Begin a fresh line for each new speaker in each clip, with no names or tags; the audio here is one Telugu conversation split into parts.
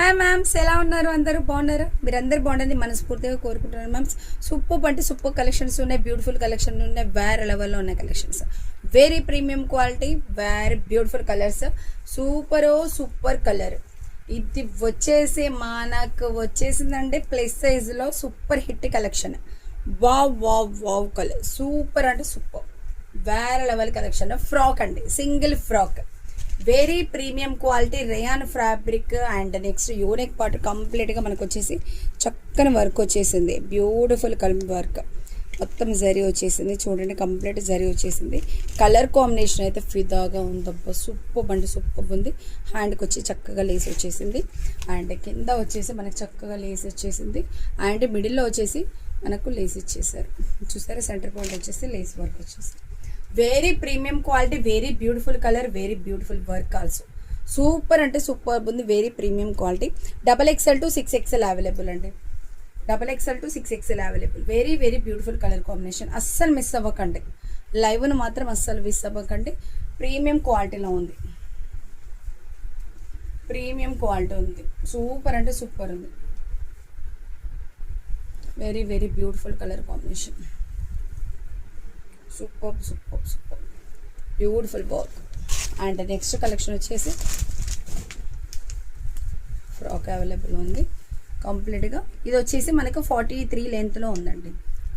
హాయ్ మ్యామ్స్, ఎలా ఉన్నారు? అందరూ బాగున్నారా? మీరందరూ బాగుండని మనస్ఫూర్తిగా కోరుకుంటున్నాను మ్యామ్స్. సూపర్ అంటే సూపర్ కలెక్షన్స్ ఉన్నాయి, బ్యూటిఫుల్ కలెక్షన్ ఉన్నాయి, వేరే లెవెల్లో ఉన్నాయి collections. Very premium quality, very beautiful colours, super colour. ఇది వచ్చేసి మనకు వచ్చేసిందంటే ప్లస్ సైజులో super hit collection. Wow colour, super అంటే సూపర్, వేరే లెవెల్ కలెక్షన్. ఫ్రాక్ అండి, single frock, very premium quality rayon fabric. And next unique part కంప్లీట్గా మనకు వచ్చేసి చక్కని వర్క్ వచ్చేసింది, బ్యూటిఫుల్ కలర్ వర్క్, మొత్తం జరీ వచ్చేసింది. చూడండి, కంప్లీట్ జరీ వచ్చేసింది. కలర్ కాంబినేషన్ అయితే ఫిదాగా ఉందబ్బా, సూపర్ అంటే సూపర్ ఉంది. హ్యాండ్కి వచ్చి చక్కగా లేస్ వచ్చేసింది, అండ్ కింద వచ్చేసి మనకు చక్కగా లేస్ వచ్చేసింది, అండ్ మిడిల్లో వచ్చేసి మనకు లేస్ ఇచ్చేసారు. చూసారా, సెంటర్ పాయింట్ వచ్చేసి లేస్ వర్క్ వచ్చేసి very premium quality, very beautiful colour, very beautiful work also. Super అంటే సూపర్ ఉంది, very premium quality. XXL to 6XL available అండి, XXL to 6XL available. Very beautiful colour combination. అస్సలు మిస్ అవ్వకండి, లైవ్ను మాత్రం అస్సలు మిస్ అవ్వకండి. ప్రీమియం క్వాలిటీలో ఉంది, ప్రీమియం క్వాలిటీ ఉంది, సూపర్ అంటే సూపర్ ఉంది. Very beautiful colour combination, super beautiful work. And next collection వచ్చేసి ఫ్రాక్ అవైలబుల్ ఉంది కంప్లీట్గా. ఇది వచ్చేసి మనకు 43 లెంత్లో ఉందండి,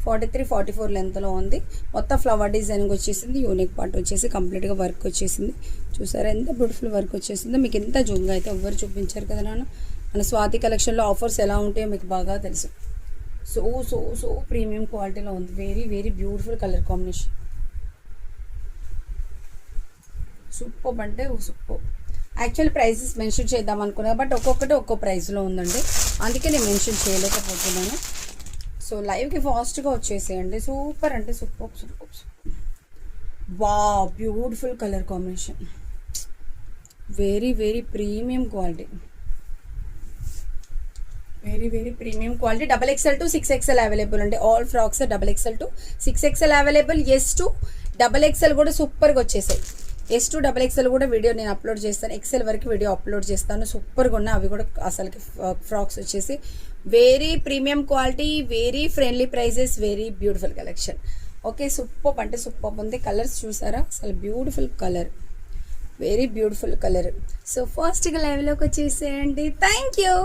44 లెంత్లో ఉంది. మొత్తం ఫ్లవర్ డిజైనింగ్ వచ్చేసింది, యూనిక్ పార్ట్ వచ్చేసి కంప్లీట్గా వర్క్ వచ్చేసింది. చూసారా ఎంత బ్యూటిఫుల్ వర్క్ వచ్చేసిందో. మీకు ఎంత జూమ్గా అయితే ఎవ్వరు చూపించారు కదా నాన్న. మన స్వాతి కలెక్షన్లో ఆఫర్స్ ఎలా ఉంటాయో మీకు బాగా తెలుసు. సో ప్రీమియం క్వాలిటీలో ఉంది, very beautiful colour combination, super అంటే సూపర్. యాక్చువల్ ప్రైసెస్ మెన్షన్ చేద్దాం అనుకున్నా, బట్ ఒక్కొక్కటి ఒక్కో ప్రైస్లో ఉందండి, అందుకే నేను మెన్షన్ చేయలేకపోతున్నాను. సో లైవ్కి ఫాస్ట్గా వచ్చేసేయండి. సూపర్ అంటే super. Beautiful colour combination, very premium quality, very premium quality. XXL to 6XL available అండి. All frocks XXL to 6XL available. S to XXL కూడా సూపర్గా వచ్చేసాయి. S to XXL కూడా వీడియో నేను అప్లోడ్ చేస్తాను, XL వరకు వీడియో అప్లోడ్ చేస్తాను. సూపర్గా ఉన్నాయి అవి కూడా. అసలుకి ఫ్రాక్స్ వచ్చేసి very premium quality, very friendly prices, very beautiful collection. Okay, super అంటే సూపర్ ఉంది. కలర్స్ చూసారా, అసలు beautiful colour, very beautiful colour. So ఫస్ట్గా లైవ్లోకి వచ్చేసేయండి. Thank you.